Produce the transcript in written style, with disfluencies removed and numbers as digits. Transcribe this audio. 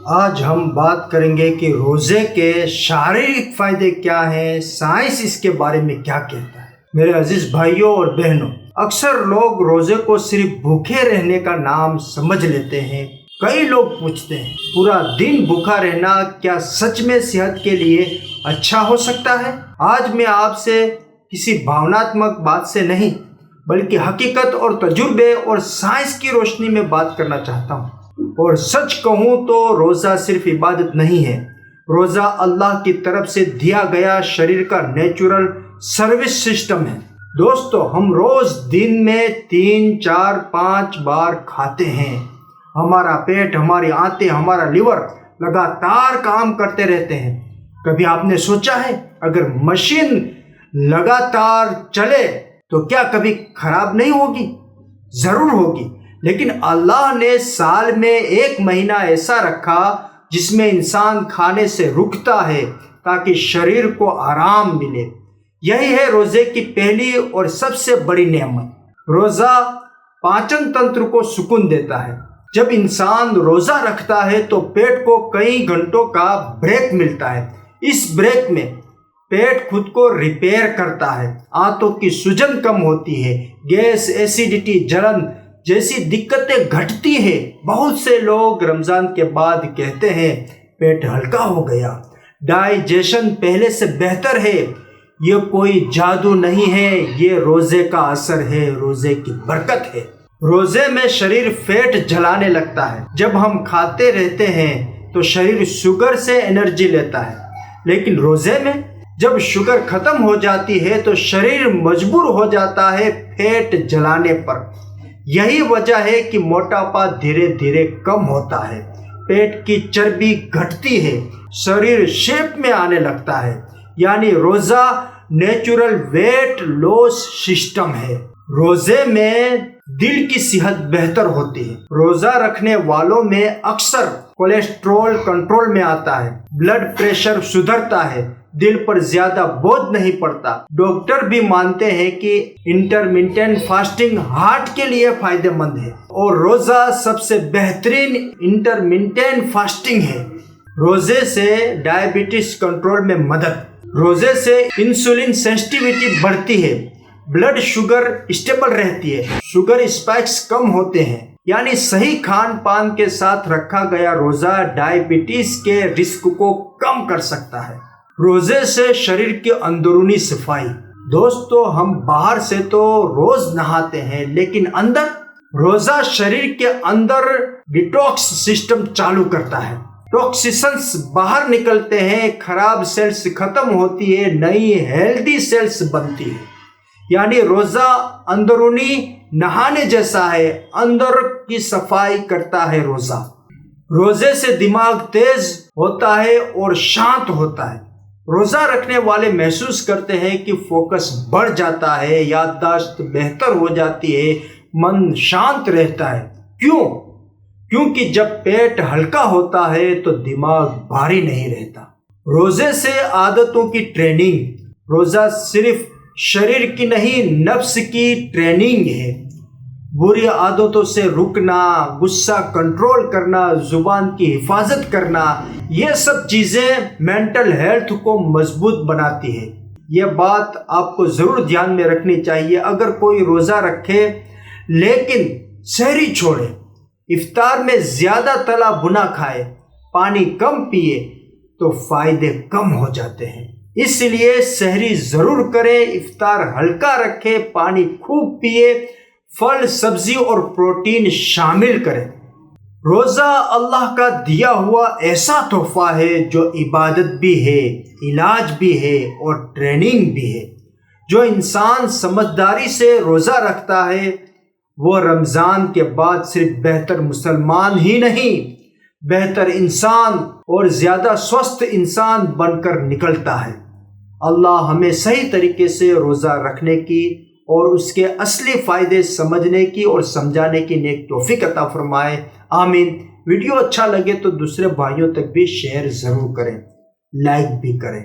آج ہم بات کریں گے کہ روزے کے شاریرک فائدے کیا ہیں، سائنس اس کے بارے میں کیا کہتا ہے۔ میرے عزیز بھائیوں اور بہنوں، اکثر لوگ روزے کو صرف بھوکے رہنے کا نام سمجھ لیتے ہیں۔ کئی لوگ پوچھتے ہیں، پورا دن بھوکا رہنا کیا سچ میں صحت کے لیے اچھا ہو سکتا ہے؟ آج میں آپ سے کسی بھاوناتمک بات سے نہیں بلکہ حقیقت اور تجربے اور سائنس کی روشنی میں بات کرنا چاہتا ہوں۔ اور سچ کہوں تو روزہ صرف عبادت نہیں ہے، روزہ اللہ کی طرف سے دیا گیا شریر کا نیچرل سروس سسٹم ہے۔ دوستو، ہم روز دن میں 3، 4، 5 بار کھاتے ہیں۔ ہمارا پیٹ، ہماری آنتیں، ہمارا لیور لگاتار کام کرتے رہتے ہیں۔ کبھی آپ نے سوچا ہے اگر مشین لگاتار چلے تو کیا کبھی خراب نہیں ہوگی؟ ضرور ہوگی، لیکن اللہ نے سال میں 1 مہینہ ایسا رکھا جس میں انسان کھانے سے رکتا ہے تاکہ شریر کو آرام ملے۔ یہی ہے روزے کی پہلی اور سب سے بڑی نعمت۔ روزہ پاچن تنتر کو سکون دیتا ہے۔ جب انسان روزہ رکھتا ہے تو پیٹ کو کئی گھنٹوں کا بریک ملتا ہے۔ اس بریک میں پیٹ خود کو ریپیئر کرتا ہے، آنتوں کی سوجن کم ہوتی ہے، گیس، ایسیڈیٹی، جلن جیسی دقتیں گھٹتی ہیں۔ بہت سے لوگ رمضان کے بعد کہتے ہیں پیٹ ہلکا ہو گیا، ڈائجیشن پہلے سے بہتر ہے۔ یہ کوئی جادو نہیں ہے، یہ روزے کا اثر ہے، روزے کی برکت ہے۔ روزے میں شریر فیٹ جلانے لگتا ہے۔ جب ہم کھاتے رہتے ہیں تو شریر شوگر سے انرجی لیتا ہے، لیکن روزے میں جب شوگر ختم ہو جاتی ہے تو شریر مجبور ہو جاتا ہے فیٹ جلانے پر۔ یہی وجہ ہے کہ موٹاپا دھیرے دھیرے کم ہوتا ہے، پیٹ کی چربی گھٹتی ہے، شریر شیپ میں آنے لگتا ہے۔ یعنی روزہ نیچرل ویٹ لاس سسٹم ہے۔ روزے میں دل کی صحت بہتر ہوتی ہے۔ روزہ رکھنے والوں میں اکثر کولیسٹرول کنٹرول میں آتا ہے، بلڈ پریشر سدھرتا ہے، دل پر زیادہ بوجھ نہیں پڑتا۔ ڈاکٹر بھی مانتے ہیں کہ انٹرمیٹنٹ فاسٹنگ ہارٹ کے لیے فائدہ مند ہے، اور روزہ سب سے بہترین انٹرمیٹنٹ فاسٹنگ ہے۔ روزے سے ڈائبٹیز کنٹرول میں مدد۔ روزے سے انسولین سینسٹیویٹی بڑھتی ہے، بلڈ شوگر اسٹیبل رہتی ہے، شوگر اسپائکس کم ہوتے ہیں۔ یعنی صحیح کھان پان کے ساتھ رکھا گیا روزہ ڈائبٹیز کے رسک کو کم کر سکتا ہے۔ روزے سے شریر کی اندرونی صفائی۔ دوستو، ہم باہر سے تو روز نہاتے ہیں، لیکن اندر روزہ شریر کے اندر ڈیٹاکس سسٹم چالو کرتا ہے۔ ٹاکسیسنس باہر نکلتے ہیں، خراب سیلز ختم ہوتی ہے، نئی ہیلدی سیلز بنتی ہے۔ یعنی روزہ اندرونی نہانے جیسا ہے، اندر کی صفائی کرتا ہے روزہ۔ روزے سے دماغ تیز ہوتا ہے اور شانت ہوتا ہے۔ روزہ رکھنے والے محسوس کرتے ہیں کہ فوکس بڑھ جاتا ہے، یادداشت بہتر ہو جاتی ہے، من شانت رہتا ہے۔ کیونکہ جب پیٹ ہلکا ہوتا ہے تو دماغ بھاری نہیں رہتا۔ روزے سے عادتوں کی ٹریننگ۔ روزہ صرف شریر کی نہیں، نفس کی ٹریننگ ہے۔ بری عادتوں سے رکنا، غصہ کنٹرول کرنا، زبان کی حفاظت کرنا، یہ سب چیزیں مینٹل ہیلتھ کو مضبوط بناتی ہے۔ یہ بات آپ کو ضرور دھیان میں رکھنی چاہیے۔ اگر کوئی روزہ رکھے لیکن سحری چھوڑے، افطار میں زیادہ تلا بنا کھائے، پانی کم پیے تو فائدے کم ہو جاتے ہیں۔ اس لیے سحری ضرور کریں، افطار ہلکا رکھے، پانی خوب پیے، پھل، سبزی اور پروٹین شامل کریں۔ روزہ اللہ کا دیا ہوا ایسا تحفہ ہے جو عبادت بھی ہے، علاج بھی ہے اور ٹریننگ بھی ہے۔ جو انسان سمجھداری سے روزہ رکھتا ہے وہ رمضان کے بعد صرف بہتر مسلمان ہی نہیں، بہتر انسان اور زیادہ سوستھ انسان بن کر نکلتا ہے۔ اللہ ہمیں صحیح طریقے سے روزہ رکھنے کی اور اس کے اصلی فائدے سمجھنے کی اور سمجھانے کی نیک توفیق عطا فرمائے، آمین۔ ویڈیو اچھا لگے تو دوسرے بھائیوں تک بھی شیئر ضرور کریں، لائک بھی کریں۔